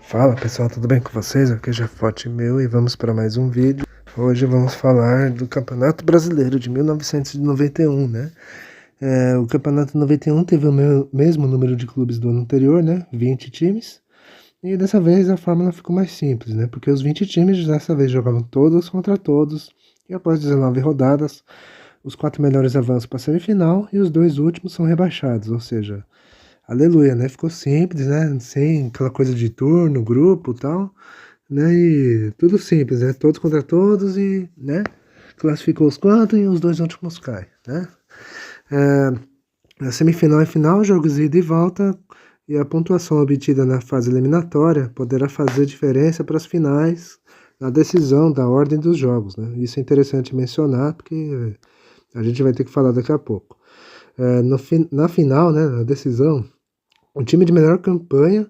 Fala pessoal, tudo bem com vocês? Aqui é Jafote meu e vamos para mais um vídeo. Hoje vamos falar do Campeonato Brasileiro de 1991, né? O Campeonato 91 teve o mesmo número de clubes do ano anterior, né? 20 times. E dessa vez a fórmula ficou mais simples, né? Porque os 20 times dessa vez jogavam todos contra todos. E após 19 rodadas, os 4 melhores avançam para a semifinal e os 2 últimos são rebaixados, ou seja, aleluia, né? Ficou simples, né? Sem aquela coisa de turno, grupo e tal, né? E tudo simples, né? Todos contra todos e, né? Classificou os 4 e os 2 últimos caem, né? Na semifinal e final, jogos de ida e volta e a pontuação obtida na fase eliminatória poderá fazer diferença para as finais na decisão da ordem dos jogos, né? Isso é interessante mencionar porque a gente vai ter que falar daqui a pouco. Na final, né, na decisão, o time de melhor campanha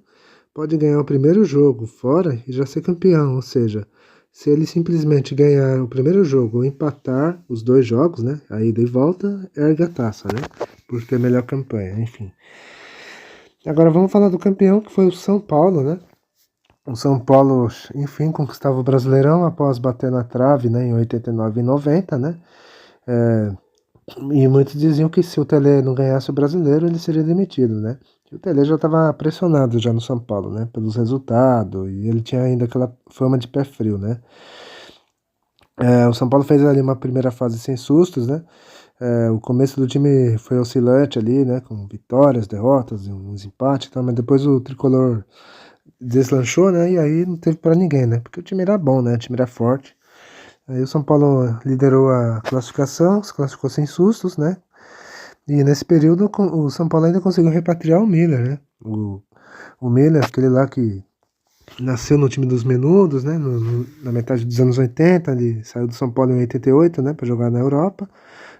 pode ganhar o primeiro jogo fora e já ser campeão, ou seja, se ele simplesmente ganhar o primeiro jogo ou empatar os 2 jogos, né, a ida e volta, ergue a taça, né, por ter melhor campanha, enfim. Agora vamos falar do campeão, que foi o São Paulo, né. O São Paulo, enfim, conquistava o Brasileirão após bater na trave, né, em 89 e 90, né. E muitos diziam que se o Tele não ganhasse o Brasileiro, ele seria demitido, né. O Tele já estava pressionado já no São Paulo, né, pelos resultados, e ele tinha ainda aquela fama de pé frio, né. O São Paulo fez ali uma primeira fase sem sustos, né. O começo do time foi oscilante ali, né, com vitórias, derrotas, uns empates e tal, mas depois o tricolor deslanchou, né, e aí não teve para ninguém, né, porque o time era bom, né, o time era forte. Aí o São Paulo liderou a classificação, se classificou sem sustos, né. E nesse período o São Paulo ainda conseguiu repatriar o Miller, né? O Miller, aquele lá que nasceu no time dos Menudos, né? Na metade dos anos 80, ele saiu do São Paulo em 88, né? Para jogar na Europa.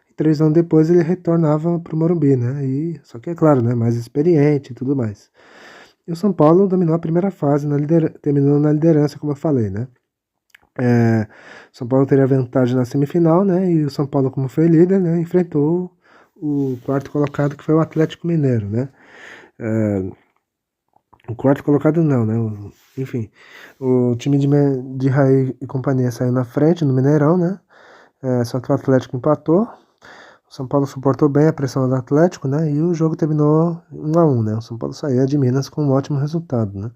E 3 anos depois ele retornava para o Morumbi, né? Só que é claro, né? Mais experiente e tudo mais. E o São Paulo dominou a primeira fase, terminando na liderança, como eu falei, né? São Paulo teria vantagem na semifinal, né? E o São Paulo, como foi líder, né? Enfrentou o quarto colocado, que foi o Atlético Mineiro, né? O quarto colocado não, né? Enfim, o time de Raí e companhia saiu na frente no Mineirão, né? Só que o Atlético empatou. O São Paulo suportou bem a pressão do Atlético, né? E o jogo terminou 1-1, né? O São Paulo saía de Minas com um ótimo resultado, né?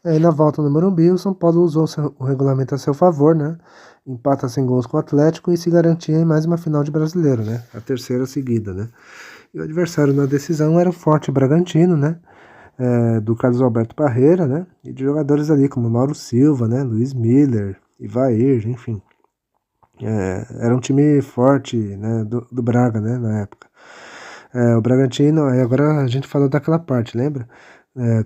Aí na volta no Morumbi, o São Paulo usou o regulamento a seu favor, né? Empata sem gols com o Atlético e se garantia em mais uma final de Brasileiro, né? A terceira seguida, né? E o adversário na decisão era o Forte Bragantino, né? Do Carlos Alberto Parreira, né? E de jogadores ali como Mauro Silva, né? Luiz Miller, Ivair, enfim. Era um time forte, né? Do Braga, né? Na época. O Bragantino, aí agora a gente falou daquela parte, lembra?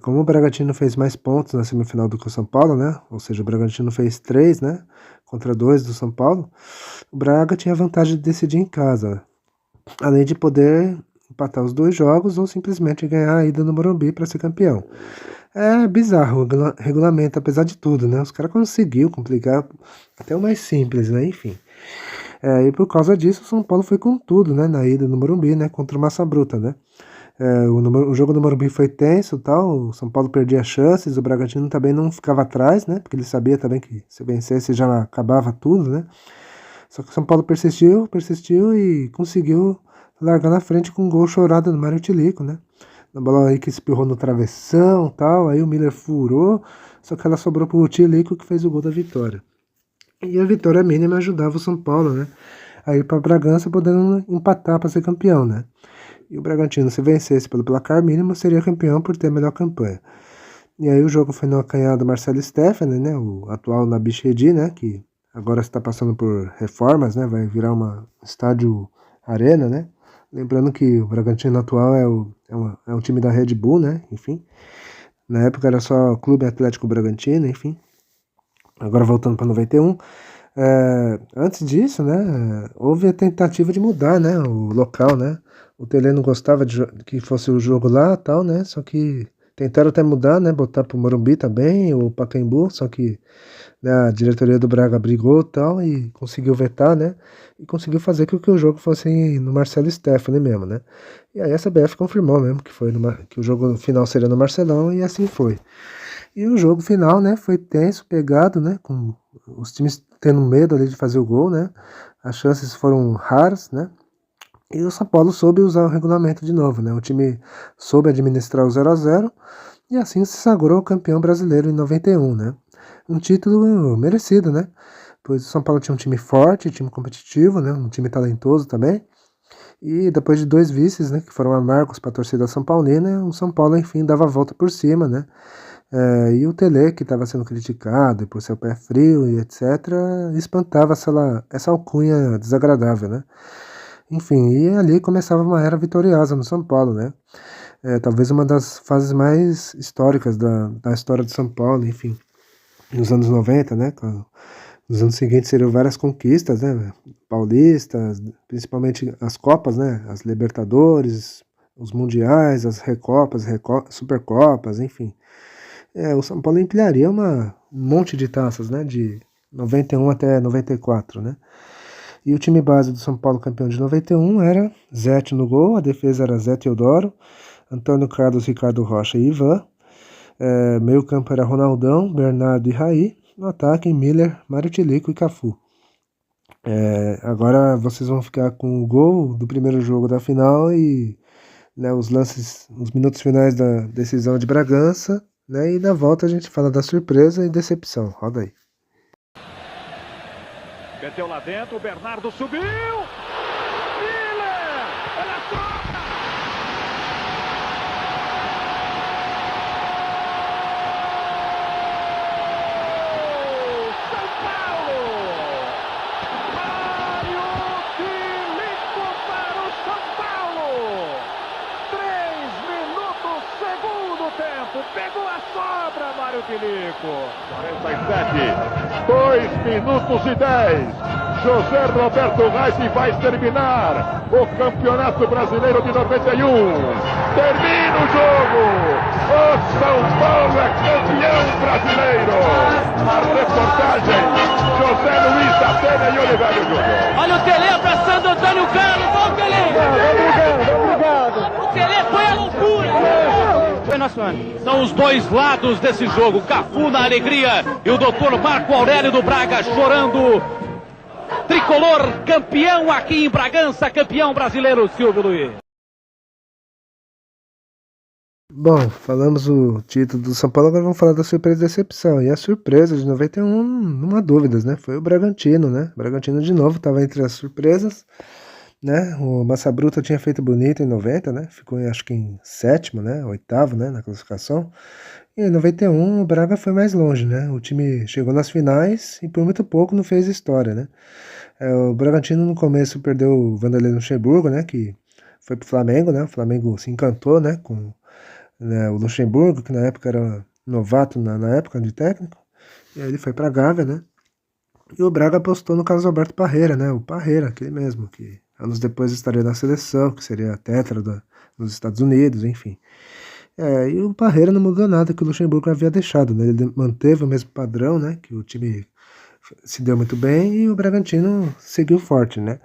Como o Bragantino fez mais pontos na semifinal do que o São Paulo, né? Ou seja, o Bragantino fez 3, né? Contra 2 do São Paulo. O Braga tinha a vantagem de decidir em casa, além de poder empatar os 2 jogos ou simplesmente ganhar a ida no Morumbi para ser campeão. É bizarro o regulamento, apesar de tudo, né? Os caras conseguiu complicar até o mais simples, né? Enfim. E por causa disso, o São Paulo foi com tudo, né? Na ida no Morumbi, né? Contra o Massa Bruta, né? O jogo do Morumbi foi tenso e tal, o São Paulo perdia chances, o Bragantino também não ficava atrás, né? Porque ele sabia também que se vencesse já acabava tudo, né? Só que o São Paulo persistiu e conseguiu largar na frente com um gol chorado do Mário Tilico, né? Na bola aí que espirrou no travessão e tal, aí o Miller furou, só que ela sobrou pro Tilico que fez o gol da vitória. E a vitória mínima ajudava o São Paulo, né? Aí para Bragança podendo empatar para ser campeão, né? E o Bragantino, se vencesse pelo placar mínimo, seria campeão por ter a melhor campanha. E aí o jogo foi no acanhado Marcelo Steffani, né, o atual Nabi Chedi, né, que agora está passando por reformas, né, vai virar uma estádio arena, né. Lembrando que o Bragantino atual é um time da Red Bull, né, enfim. Na época era só Clube Atlético Bragantino, enfim. Agora voltando para 91. Antes disso, né, houve a tentativa de mudar, né, o local, né. O Tele não gostava de que fosse o jogo lá, tal, né, só que tentaram até mudar, né, botar pro Morumbi também, ou Pacaembu, só que, né, a diretoria do Braga brigou, tal, e conseguiu vetar, né, e conseguiu fazer com que o jogo fosse no Marcelo Steffani mesmo, né. E aí a CBF confirmou mesmo que o jogo final seria no Marcelão, e assim foi. E o jogo final, né, foi tenso, pegado, né, com os times tendo medo ali de fazer o gol, né, as chances foram raras, né, e o São Paulo soube usar o regulamento de novo, né, o time soube administrar o 0 a 0 e assim se sagrou campeão brasileiro em 91, né, um título merecido, né, pois o São Paulo tinha um time forte, time competitivo, né, um time talentoso também, e depois de 2 vices, né, que foram amargos para a torcida São Paulina, o São Paulo enfim dava a volta por cima, né, e o Tele, que estava sendo criticado por seu pé frio e etc., espantava essa alcunha desagradável, né? Enfim, e ali começava uma era vitoriosa no São Paulo, né? Talvez uma das fases mais históricas da história do São Paulo, enfim, nos anos 90, né? Nos anos seguintes seriam várias conquistas, né? Paulistas, principalmente as Copas, né? As Libertadores, os Mundiais, as Recopas, Supercopas, enfim. O São Paulo empilharia um monte de taças, né? De 91 até 94, né? E o time base do São Paulo campeão de 91 era Zete no gol, a defesa era Zé Teodoro, Antônio Carlos, Ricardo Rocha e Ivan. Meio campo era Ronaldão, Bernardo e Raí. No ataque, Miller, Mário Tilico e Cafu. Agora vocês vão ficar com o gol do primeiro jogo da final e, né, os minutos finais da decisão de Bragança, né, e na volta a gente fala da surpresa e decepção. Roda aí. Meteu lá dentro, o Bernardo subiu! Miller! Ela toca! São Paulo! Mário Tilico para o São Paulo! 3 minutos, segundo tempo. Pegou a sobra, Mário Tilico. 47, 2 minutos e 10. José Roberto Reis vai terminar o Campeonato Brasileiro de 91. Termina o jogo. O São Paulo é campeão brasileiro. A reportagem, José Luiz da Penha e Oliveira Júnior. Olha o Tele abraçando Antônio Carlos. Olha o Tele. Obrigado. O Tele foi a loucura. Foi nosso ano. São os dois lados desse jogo. Cafu na alegria e o doutor Marco Aurélio do Braga chorando. Tricolor campeão aqui em Bragança, campeão brasileiro, Silvio Luiz. Bom, falamos o título do São Paulo, agora vamos falar da surpresa e decepção. E a surpresa de 91, não há dúvidas, né? Foi o Bragantino, né? O Bragantino de novo estava entre as surpresas, né? O Massa Bruta tinha feito bonito em 90, né? Ficou acho que em sétimo, né? Oitavo, né? Na classificação. E em 91 o Braga foi mais longe, né? O time chegou nas finais e por muito pouco não fez história, né? O Bragantino no começo perdeu o Vanderlei Luxemburgo, né? Que foi pro Flamengo, né? O Flamengo se encantou, né? Com, né, o Luxemburgo, que na época era novato na época de técnico. E aí ele foi pra Gávea, né? E o Braga apostou no Carlos Alberto Parreira, né? O Parreira, aquele mesmo, que anos depois estaria na seleção, que seria tetra nos Estados Unidos, enfim. E o Parreira não mudou nada que o Luxemburgo havia deixado, né? Ele manteve o mesmo padrão, né? Que o time se deu muito bem e o Bragantino seguiu forte, né?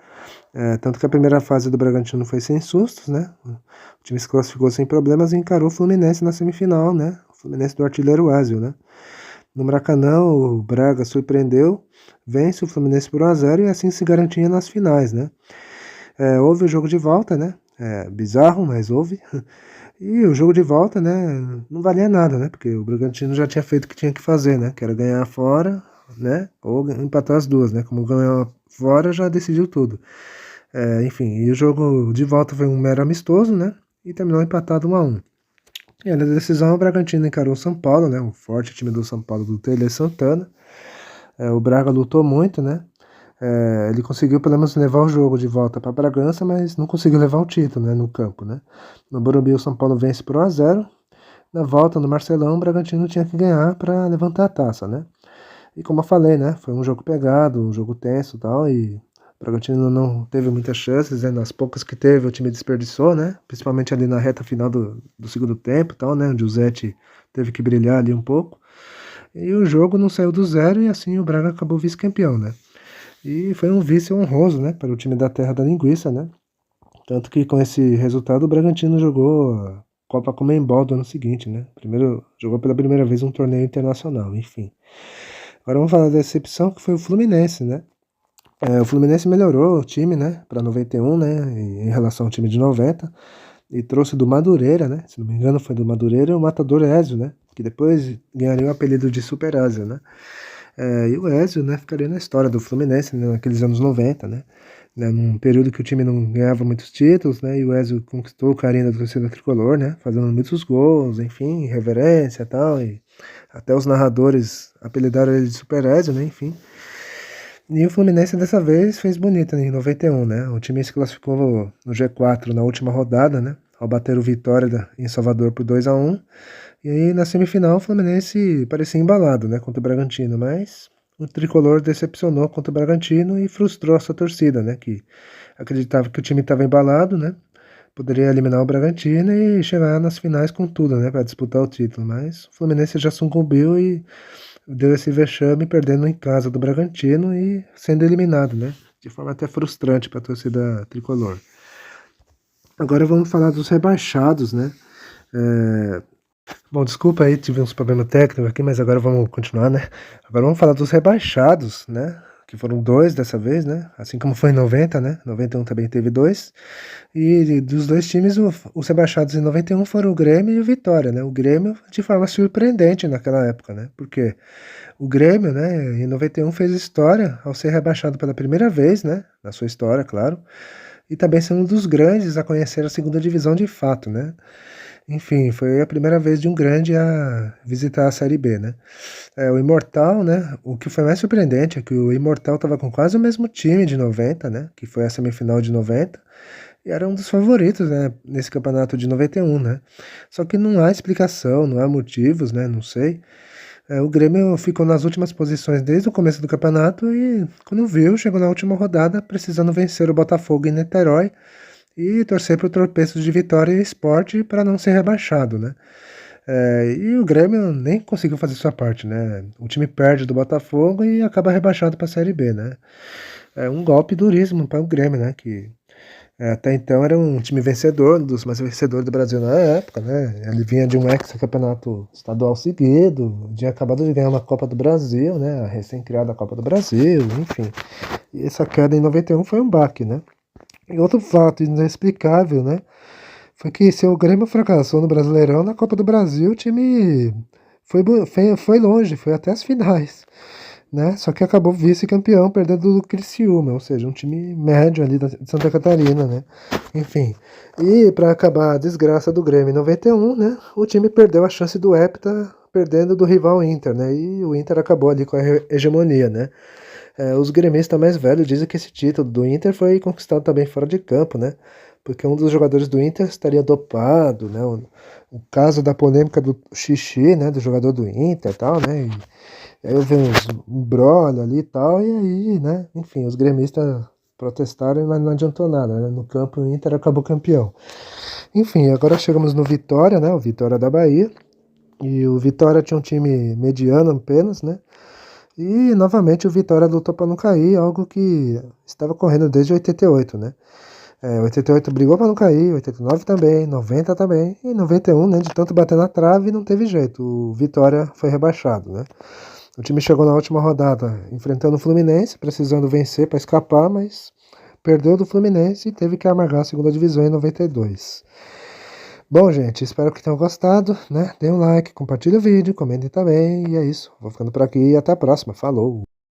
Tanto que a primeira fase do Bragantino foi sem sustos, né? O time se classificou sem problemas e encarou o Fluminense na semifinal, né? O Fluminense do artilheiro Ázio, né? No Maracanã, o Braga surpreendeu, vence o Fluminense por 1 a 0 e assim se garantia nas finais, né? Houve o jogo de volta, né? Bizarro, mas houve. E o jogo de volta, né? Não valia nada, né? Porque o Bragantino já tinha feito o que tinha que fazer, né? Que era ganhar fora, né? Ou empatar as duas, né? Como ganhou fora, já decidiu tudo. Enfim, e o jogo de volta foi um mero amistoso, né? E terminou empatado 1 a 1. E na decisão, o Bragantino encarou o São Paulo, né? O forte time do São Paulo do Tele Santana. O Braga lutou muito, né? Ele conseguiu pelo menos levar o jogo de volta para Bragança, mas não conseguiu levar o título, né? No campo, né? No Morumbi, o São Paulo vence por 1 a 0. Na volta, no Marcelão, o Bragantino tinha que ganhar para levantar a taça, né? E como eu falei, né? Foi um jogo pegado, um jogo tenso e tal, e o Bragantino não teve muitas chances, né? Nas poucas que teve, o time desperdiçou, né? Principalmente ali na reta final do segundo tempo e tal, né? Onde o Zete teve que brilhar ali um pouco. E o jogo não saiu do zero e assim o Braga acabou vice-campeão, né? E foi um vice honroso, né? Para o time da Terra da Linguiça, né? Tanto que com esse resultado o Bragantino jogou Copa Conmebol do ano seguinte, né? Jogou pela primeira vez um torneio internacional, enfim. Agora vamos falar da decepção, que foi o Fluminense, né? O Fluminense melhorou o time, né, para 91, né, em relação ao time de 90, e trouxe do Madureira, né, se não me engano foi do Madureira, o Matador Ezio, né, que depois ganharia o apelido de Super Ezio, né. E o Ezio, né, ficaria na história do Fluminense, né, naqueles anos 90, né, num período que o time não ganhava muitos títulos, né, e o Ezio conquistou o carinho da torcida tricolor, né, fazendo muitos gols, enfim, reverência e tal, e até os narradores apelidaram ele de Super Ezio, né, enfim. E o Fluminense dessa vez fez bonito, né, em 91, né? O time se classificou no G4 na última rodada, né? Ao bater o Vitória em Salvador por 2-1. E aí na semifinal o Fluminense parecia embalado, né? Contra o Bragantino, mas o tricolor decepcionou contra o Bragantino e frustrou a sua torcida, né? Que acreditava que o time estava embalado, né? Poderia eliminar o Bragantino e chegar nas finais com tudo, né? Para disputar o título. Mas o Fluminense já sucumbiu e deu esse vexame perdendo em casa do Bragantino e sendo eliminado, né? De forma até frustrante para a torcida tricolor. Agora vamos falar dos rebaixados, né? Bom, desculpa aí, tive uns problemas técnicos aqui, mas agora vamos continuar, né? Agora vamos falar dos rebaixados, né? Que foram 2 dessa vez, né? Assim como foi em 90, né? 91 também teve 2. E dos 2 times, os rebaixados em 91 foram o Grêmio e o Vitória, né? O Grêmio de forma surpreendente naquela época, né? Porque o Grêmio, né, em 91 fez história ao ser rebaixado pela primeira vez, né? Na sua história, claro. E também sendo um dos grandes a conhecer a segunda divisão de fato, né? Enfim, foi a primeira vez de um grande a visitar a Série B, né? O Imortal, né? O que foi mais surpreendente é que o Imortal estava com quase o mesmo time de 90, né? Que foi a semifinal de 90. E era um dos favoritos, né? Nesse campeonato de 91, né? Só que não há explicação, não há motivos, né? Não sei. O Grêmio ficou nas últimas posições desde o começo do campeonato e, quando viu, chegou na última rodada precisando vencer o Botafogo em Niterói e torcer para o tropeço de Vitória e Sport para não ser rebaixado, né? E o Grêmio nem conseguiu fazer sua parte, né? O time perde do Botafogo e acaba rebaixado para a Série B, né? É um golpe duríssimo para o Grêmio, né? Que até então era um time vencedor, um dos mais vencedores do Brasil na época, né? Ele vinha de um ex-campeonato estadual seguido, tinha acabado de ganhar uma Copa do Brasil, né? A recém-criada Copa do Brasil, enfim. E essa queda em 91 foi um baque, né? E outro fato inexplicável, né? Foi que se o Grêmio fracassou no Brasileirão, na Copa do Brasil, o time foi longe, foi até as finais, né? Só que acabou vice-campeão, perdendo do Criciúma, ou seja, um time médio ali de Santa Catarina, né? Enfim, e para acabar a desgraça do Grêmio em 91, né? O time perdeu a chance do Hepta, perdendo do rival Inter, né? E o Inter acabou ali com a hegemonia, né? Os gremistas mais velhos dizem que esse título do Inter foi conquistado também fora de campo, né? Porque um dos jogadores do Inter estaria dopado, né? O caso da polêmica do xixi, né? Do jogador do Inter e tal, né? E aí houve um brolho ali e tal, e aí, né? Enfim, os gremistas protestaram, mas não adiantou nada, né? No campo o Inter acabou campeão. Enfim, agora chegamos no Vitória, né? O Vitória da Bahia. E o Vitória tinha um time mediano apenas, né? E novamente o Vitória lutou para não cair, algo que estava correndo desde 88, né? 88 brigou para não cair, 89 também, 90 também, e 91, né? De tanto bater na trave, não teve jeito. O Vitória foi rebaixado, né? O time chegou na última rodada enfrentando o Fluminense, precisando vencer para escapar, mas perdeu do Fluminense e teve que amargar a segunda divisão em 92. Bom, gente, espero que tenham gostado, né? Dê um like, compartilhe o vídeo, comentem também, e é isso. Vou ficando por aqui e até a próxima. Falou!